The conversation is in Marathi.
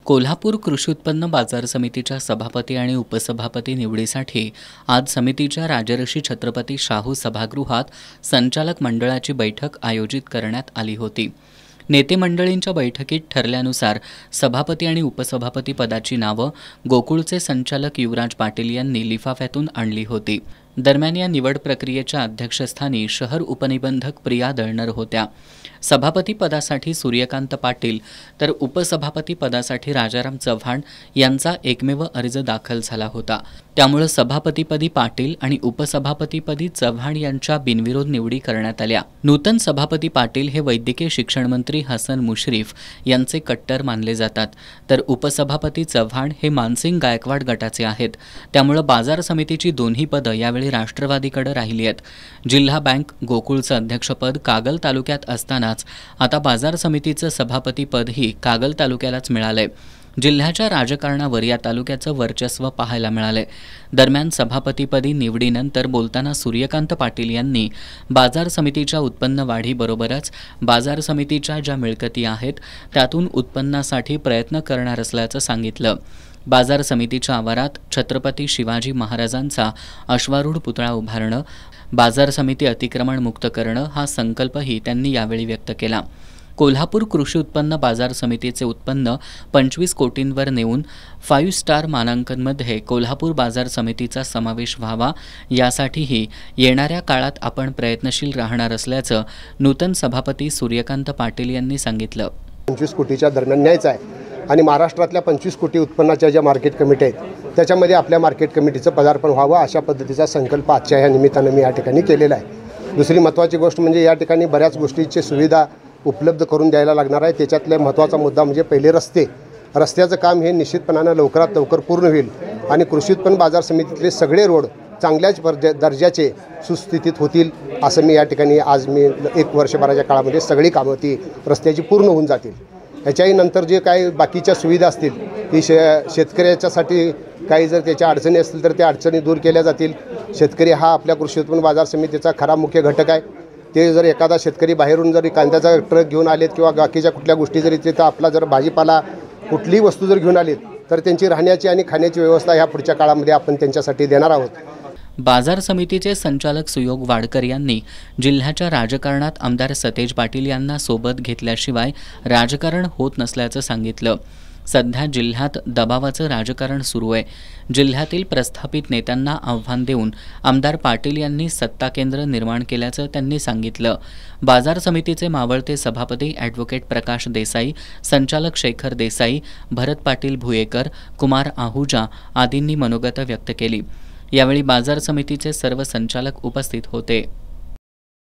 कोल्हापूर कृषी उत्पन्न बाजार समितीच्या सभापती आणि उपसभापती निवडीसाठी आज समितीच्या राजर्षी छत्रपती शाहू सभागृहात संचालक मंडळाची बैठक आयोजित करण्यात आली होती। नेते मंडळींच्या बैठकीत ठरल्यानुसार सभापती आणि उपसभापती पदाची नावं गोकुळचे संचालक युवराज पाटील यांनी लिफाफ्यातून आणली होती। दरम्यान या निवड प्रक्रियेच्या अध्यक्षस्थानी शहर उपनिबंधक प्रिया दळणर होत्या। सभापती पदासाठी सूर्यकांत पाटील तर उपसभापती पदासाठी राजाराम चव्हाण यांचा एकमेव अर्ज दाखल झाला होता। त्यामुळे सभापतीपदी पाटील आणि उपसभापतीपदी चव्हाण यांच्या बिनविरोध निवडी करण्यात आल्या। नूतन सभापती पाटील हे वैद्यकीय शिक्षण मंत्री हसन मुश्रीफ यांचे कट्टर मानले जातात, तर उपसभापती चव्हाण हे मानसिंग गायकवाड गटाचे आहेत। त्यामुळे बाजार समितीची दोन्ही पदं यावेळी राष्ट्रवादीकडे राहिली आहेत। जिल्हा बँक गोकुळचं अध्यक्षपद कागल तालुक्यात असतानाच आता बाजार समितीचं सभापतीपदही कागल तालुक्यालाच मिळालंय। जिल्ह्याच्या राजकारणावर या तालुक्याचं वर्चस्व पाहायला मिळाले। दरम्यान सभापतीपदी निवडीनंतर बोलताना सूर्यकांत पाटील यांनी बाजार समितीच्या उत्पन्न वाढीबरोबरच बाजार समितीच्या ज्या मिळकती आहेत त्यातून उत्पन्नासाठी प्रयत्न करणार असल्याचं सांगितलं। बाजार समितीच्या आवारात छत्रपती शिवाजी महाराजांचा अश्वारूढ पुतळा उभारणं, बाजार समिती अतिक्रमण मुक्त करणं हा संकल्पही त्यांनी यावेळी व्यक्त केला। कोल्हापूर कृषी उत्पन्न बाजार समितीचे उत्पन्न 25 कोटींवर नेऊन 5 स्टार मानांकनमध्ये कोल्हापूर बाजार समितीचा समावेश व्हावा यासाठीही येणाऱ्या काळात आपण प्रयत्नशील राहणार असल्याचं नूतन सभापती सूर्यकांत पाटील यांनी सांगितलं। 25 कोटीच्या दरम्यान न्यायचं आहे आणि महाराष्ट्रातल्या 25 कोटी उत्पन्नाच्या ज्या मार्केट कमिटी आहेत त्याच्यामध्ये आपल्या मार्केट कमिटीचं पदार्पण व्हावं अशा पद्धतीचा संकल्प आजच्या या निमित्तानं मी या ठिकाणी केलेला आहे। दुसरी महत्त्वाची गोष्ट म्हणजे या ठिकाणी बऱ्याच गोष्टीची सुविधा उपलब्ध करून द्यायला लागणार आहे। त्याच्यातला महत्त्वाचा मुद्दा म्हणजे पहिले रस्त्याचं काम हे निश्चितपणानं लवकरात लवकर पूर्ण होईल आणि कृषी उत्पन्न बाजार समितीतले सगळे रोड चांगल्याच दर्जाचे सुस्थितीत होतील असं मी या ठिकाणी आज मी 1 वर्षभराच्या काळामध्ये सगळी कामं ती रस्त्याची पूर्ण होऊन जातील। याच्याही नंतर जे काही बाकीच्या सुविधा असतील ती शेतकऱ्याच्यासाठी काही जर त्याच्या अडचणी असतील तर त्या अडचणी दूर केल्या जातील। शेतकरी हा आपल्या कृषी उत्पन्न बाजार समितीचा खरा मुख्य घटक आहे। ते जर एखादा शेतकरी बाहेरून जरी कांद्याचा ट्रक घेऊन आलेत किंवा बाकीच्या कुठल्या गोष्टी जरी तिथं आपला जर भाजीपाला कुठलीही वस्तू जर घेऊन आलीत तर त्यांची राहण्याची आणि खाण्याची व्यवस्था ह्या पुढच्या काळामध्ये आपण त्यांच्यासाठी देणार आहोत। बाजार समितीचे संचालक सुयोग वाडकर यांनी जिल्ह्याच्या राजकारणात आमदार सतेज पाटील यांना सोबत घेतल्याशिवाय राजकारण होत नसल्याचं सांगितलं। सध्या जिल्ह्यात दबावाचं राजकारण सुरू आहे। जिल्ह्यातील प्रस्थापित नेत्यांना आव्हान देऊन आमदार पाटील यांनी सत्ता केंद्र निर्माण केल्याचं त्यांनी सांगितलं। बाजार समितीचे मावळते सभापती ॲडव्होकेट प्रकाश देसाई, संचालक शेखर देसाई, भरत पाटील भुयेकर, कुमार आहुजा आदींनी मनोगत व्यक्त केली। यावेळी बाजार समितीचे सर्व संचालक उपस्थित होते।